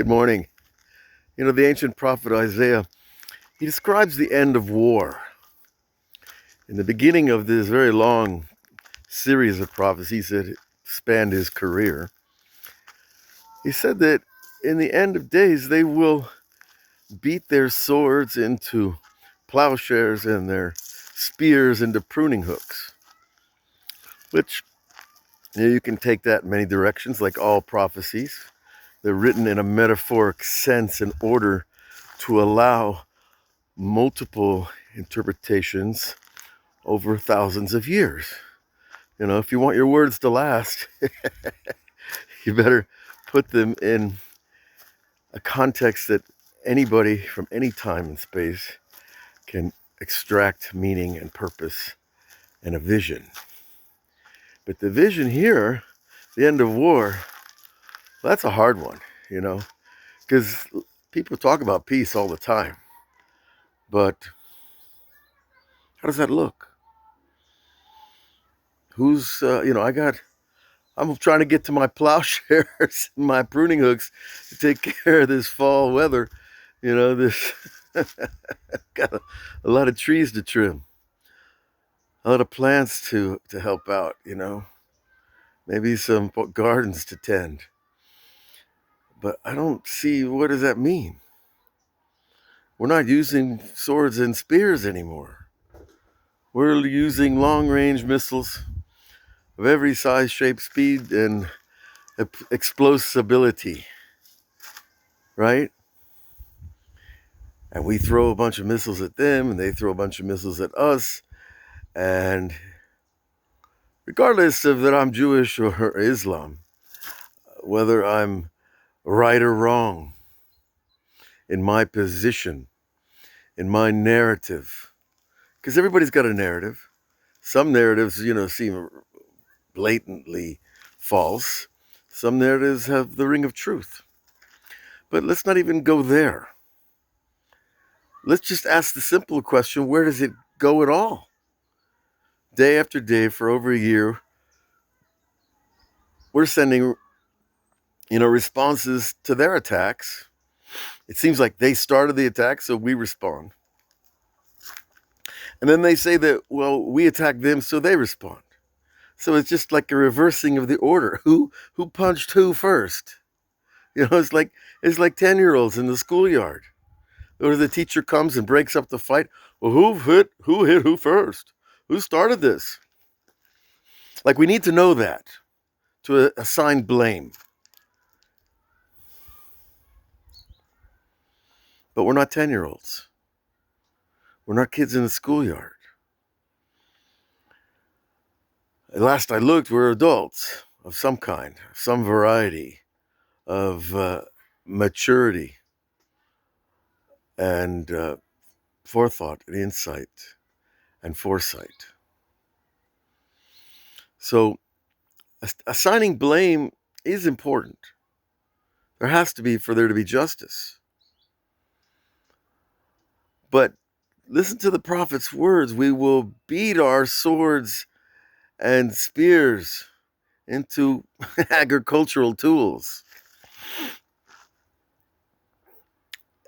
Good morning. The ancient prophet Isaiah, he describes the end of war. In the beginning of this very long series of prophecies that spanned his career, he said that in the end of days, they will beat their swords into plowshares and their spears into pruning hooks, which you can take that in many directions, like all prophecies. They're written in a metaphoric sense in order to allow multiple interpretations over thousands of years. If you want your words to last, you better put them in a context that anybody from any time and space can extract meaning and purpose and a vision. But the vision here, the end of war, that's a hard one, because people talk about peace all the time. But how does that look? I'm trying to get to my plowshares and my pruning hooks to take care of this fall weather. This got a lot of trees to trim, a lot of plants to help out, maybe some gardens to tend. But I don't see, what does that mean? We're not using swords and spears anymore. We're using long-range missiles of every size, shape, speed, and explosibility, right? And we throw a bunch of missiles at them, and they throw a bunch of missiles at us. And regardless of that I'm Jewish or Islam, whether I'm right or wrong in my position, in my narrative, because everybody's got a narrative. Some narratives, seem blatantly false. Some narratives have the ring of truth. But let's not even go there. Let's just ask the simple question, where does it go at all? Day after day for over a year, we're sending, responses to their attacks. It seems like they started the attack, so we respond. And then they say that, well, we attack them, so they respond. So it's just like a reversing of the order. Who punched who first? It's like 10-year-olds in the schoolyard. Or the teacher comes and breaks up the fight. Well, who hit who first? Who started this? Like, we need to know that to assign blame. But we're not 10-year-olds. We're not kids in the schoolyard. Last I looked, we're adults of some kind, some variety of maturity and forethought and insight and foresight. So assigning blame is important. There has to be, for there to be justice. But listen to the prophet's words. We will beat our swords and spears into agricultural tools.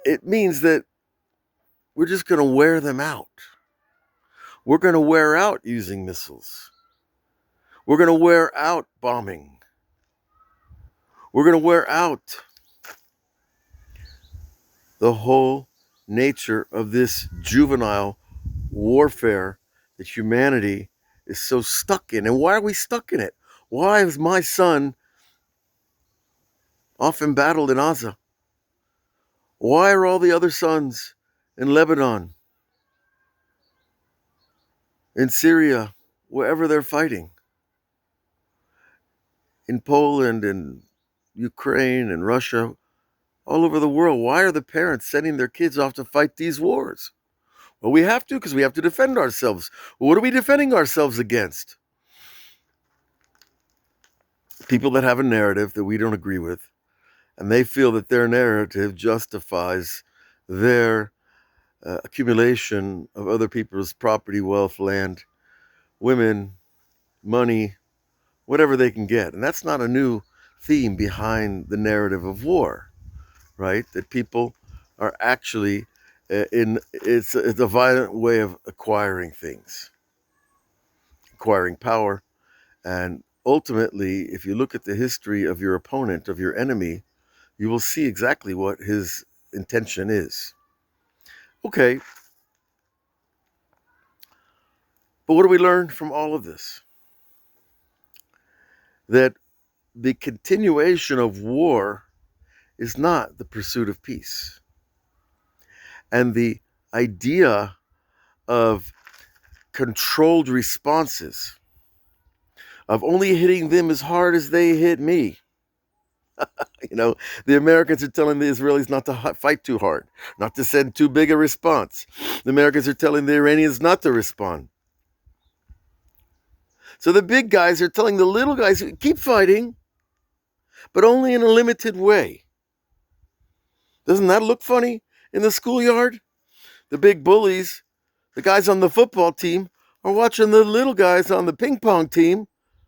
It means that we're just going to wear them out. We're going to wear out using missiles. We're going to wear out bombing. We're going to wear out the whole nature of this juvenile warfare that humanity is so stuck in. And why are we stuck in it? Why is my son off embattled in Gaza? Why are all the other sons in Lebanon, in Syria, wherever they're fighting, in Poland and Ukraine and Russia, all over the world? Why are the parents sending their kids off to fight these wars? Well, we have to, because we have to defend ourselves. Well, what are we defending ourselves against? People that have a narrative that we don't agree with, and they feel that their narrative justifies their accumulation of other people's property, wealth, land, women, money, whatever they can get. And that's not a new theme behind the narrative of war. right? That people are actually it's a violent way of acquiring things, acquiring power. And ultimately, if you look at the history of your opponent, of your enemy, you will see exactly what his intention is. Okay, but what do we learn from all of this? That the continuation of war is not the pursuit of peace. And the idea of controlled responses, of only hitting them as hard as they hit me. You know, the Americans are telling the Israelis not to fight too hard, not to send too big a response. The Americans are telling the Iranians not to respond. So the big guys are telling the little guys, keep fighting, but only in a limited way. Doesn't that look funny in the schoolyard? The big bullies, the guys on the football team, are watching the little guys on the ping pong team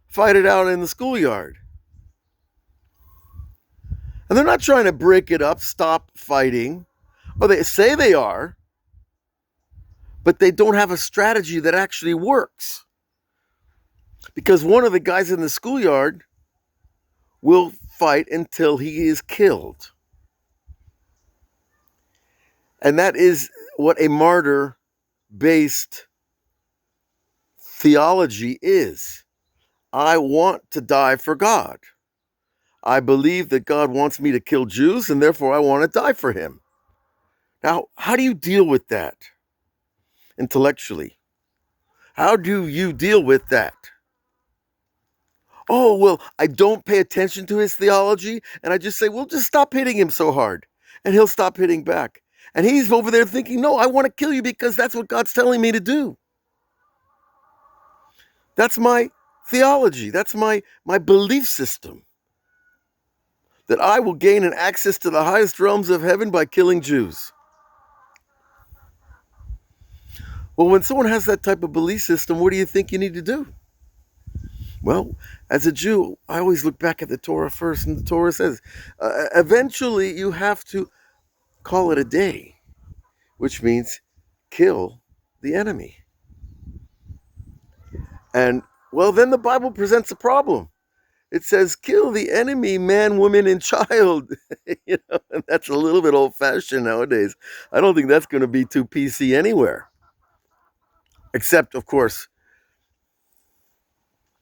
fight it out in the schoolyard. And they're not trying to break it up, stop fighting. Or they say they are, but they don't have a strategy that actually works. Because one of the guys in the schoolyard will fight until he is killed. And that is what a martyr-based theology is. I want to die for God. I believe that God wants me to kill Jews, and therefore I want to die for him. Now, how do you deal with that intellectually? How do you deal with that? Oh, well, I don't pay attention to his theology, and I just say, well, just stop hitting him so hard, and he'll stop hitting back. And he's over there thinking, no, I want to kill you because that's what God's telling me to do. That's my theology. That's my belief system. That I will gain an access to the highest realms of heaven by killing Jews. Well, when someone has that type of belief system, what do you think you need to do? Well, as a Jew, I always look back at the Torah first, and the Torah says, eventually you have to call it a day, which means kill the enemy. And, well, then the Bible presents a problem. It says, kill the enemy, man, woman, and child. You know, and that's a little bit old-fashioned nowadays. I don't think that's going to be too PC anywhere. Except, of course,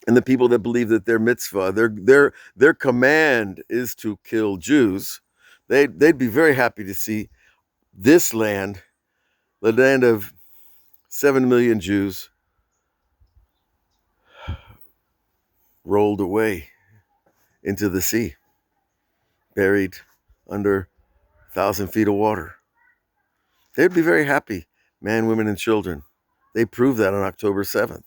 in the people that believe that their mitzvah, their command is to kill Jews. They'd be very happy to see this land, the land of 7 million Jews, rolled away into the sea, buried under 1,000 feet of water. They'd be very happy, men, women, and children. They proved that on October 7th.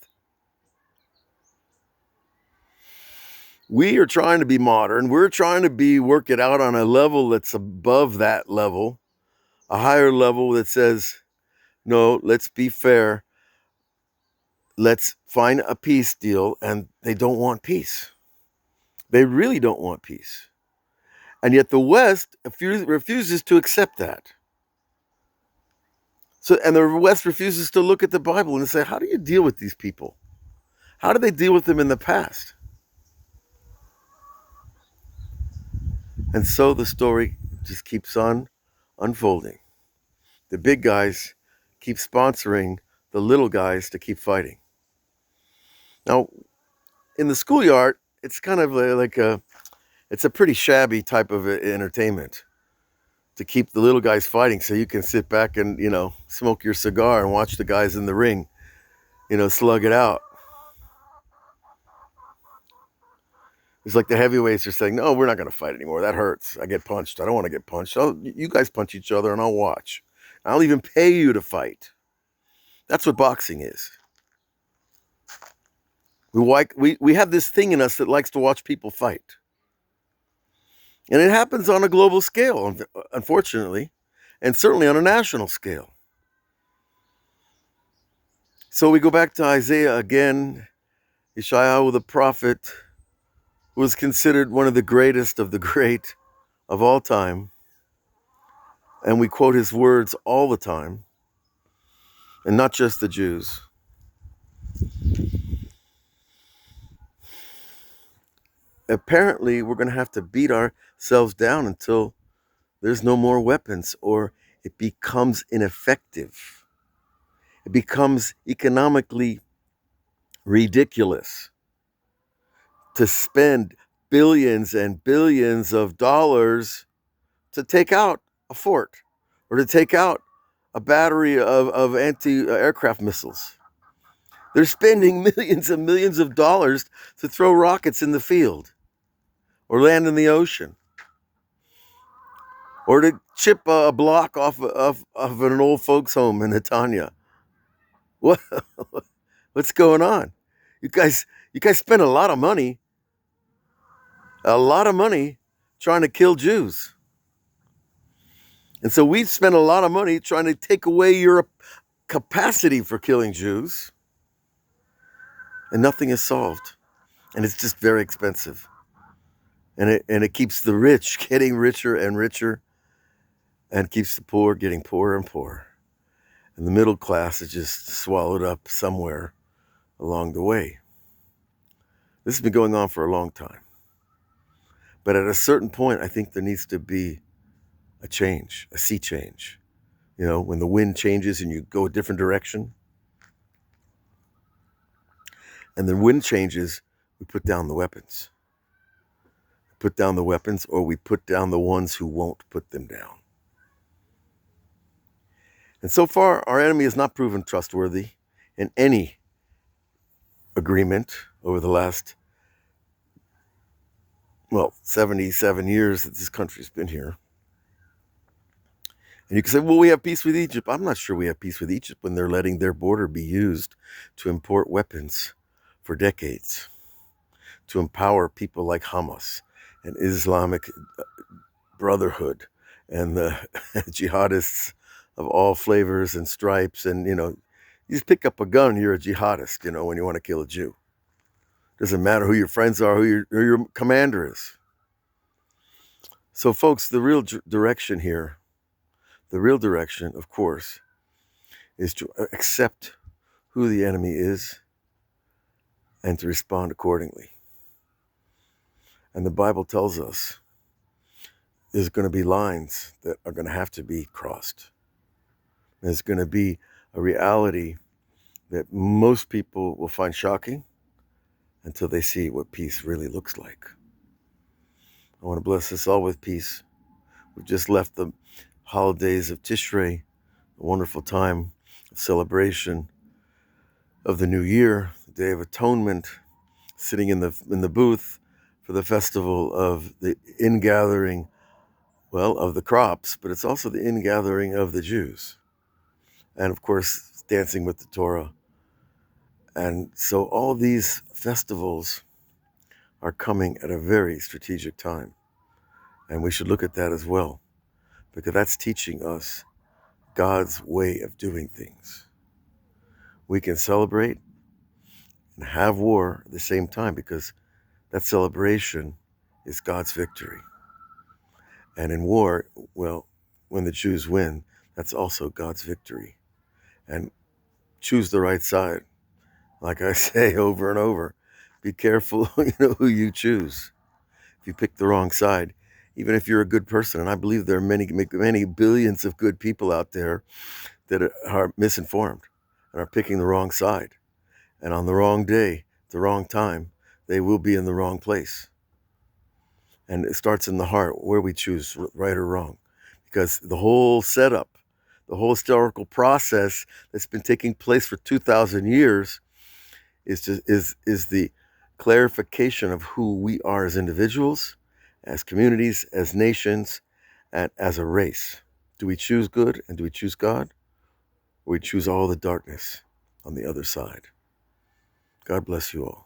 We are trying to be modern. We're trying to work it out on a level that's above that level, a higher level that says, no, let's be fair. Let's find a peace deal. And they don't want peace. They really don't want peace. And yet the West refuses to accept that. So, and the West refuses to look at the Bible and say, how do you deal with these people? How did they deal with them in the past? And so the story just keeps on unfolding. The big guys keep sponsoring the little guys to keep fighting. Now, in the schoolyard, it's kind of it's a pretty shabby type of entertainment to keep the little guys fighting so you can sit back and, smoke your cigar and watch the guys in the ring, slug it out. It's like the heavyweights are saying, no, we're not going to fight anymore. That hurts. I get punched. I don't want to get punched. You guys punch each other and I'll watch. I'll even pay you to fight. That's what boxing is. We have this thing in us that likes to watch people fight. And it happens on a global scale, unfortunately, and certainly on a national scale. So we go back to Isaiah again. Yeshayahu the prophet was considered one of the greatest of the great of all time. And we quote his words all the time, and not just the Jews. Apparently, we're going to have to beat ourselves down until there's no more weapons, or it becomes ineffective. It becomes economically ridiculous to spend billions and billions of dollars to take out a fort or to take out a battery of anti-aircraft missiles. They're spending millions and millions of dollars to throw rockets in the field or land in the ocean or to chip a block off of an old folks home in Netanya. What, what's going on? You guys spend a lot of money trying to kill Jews. And so we spend a lot of money trying to take away your capacity for killing Jews, and nothing is solved. And it's just very expensive. And it keeps the rich getting richer and richer, and keeps the poor getting poorer and poorer. And the middle class is just swallowed up somewhere along the way. This has been going on for a long time. But at a certain point, I think there needs to be a change, a sea change. You know, when the wind changes and you go a different direction, and the wind changes, we put down the weapons. Put down the weapons, or we put down the ones who won't put them down. And so far, our enemy has not proven trustworthy in any agreement over the last, 77 years that this country's been here. And you can say, well, we have peace with Egypt. I'm not sure we have peace with Egypt when they're letting their border be used to import weapons for decades, to empower people like Hamas and Islamic Brotherhood and the jihadists of all flavors and stripes. And, you just pick up a gun, you're a jihadist, when you want to kill a Jew. Doesn't matter who your friends are, who your commander is. So, folks, the real direction here, of course, is to accept who the enemy is and to respond accordingly. And the Bible tells us there's going to be lines that are going to have to be crossed. There's going to be a reality that most people will find shocking until they see what peace really looks like. I want to bless us all with peace. We've just left the holidays of Tishrei, a wonderful time of celebration of the new year, the Day of Atonement, sitting in the booth for the festival of the ingathering, of the crops, but it's also the ingathering of the Jews. And of course, dancing with the Torah. And so all these festivals are coming at a very strategic time. And we should look at that as well, because that's teaching us God's way of doing things. We can celebrate and have war at the same time, because that celebration is God's victory. And in war, when the Jews win, that's also God's victory. And choose the right side. Like I say over and over, be careful, who you choose. If you pick the wrong side, even if you're a good person, and I believe there are many, many billions of good people out there that are misinformed and are picking the wrong side. And on the wrong day, the wrong time, they will be in the wrong place. And it starts in the heart, where we choose right or wrong. Because the whole setup, the whole historical process that's been taking place for 2,000 years is the clarification of who we are as individuals, as communities, as nations, and as a race. Do we choose good and do we choose God? Or we choose all the darkness on the other side? God bless you all.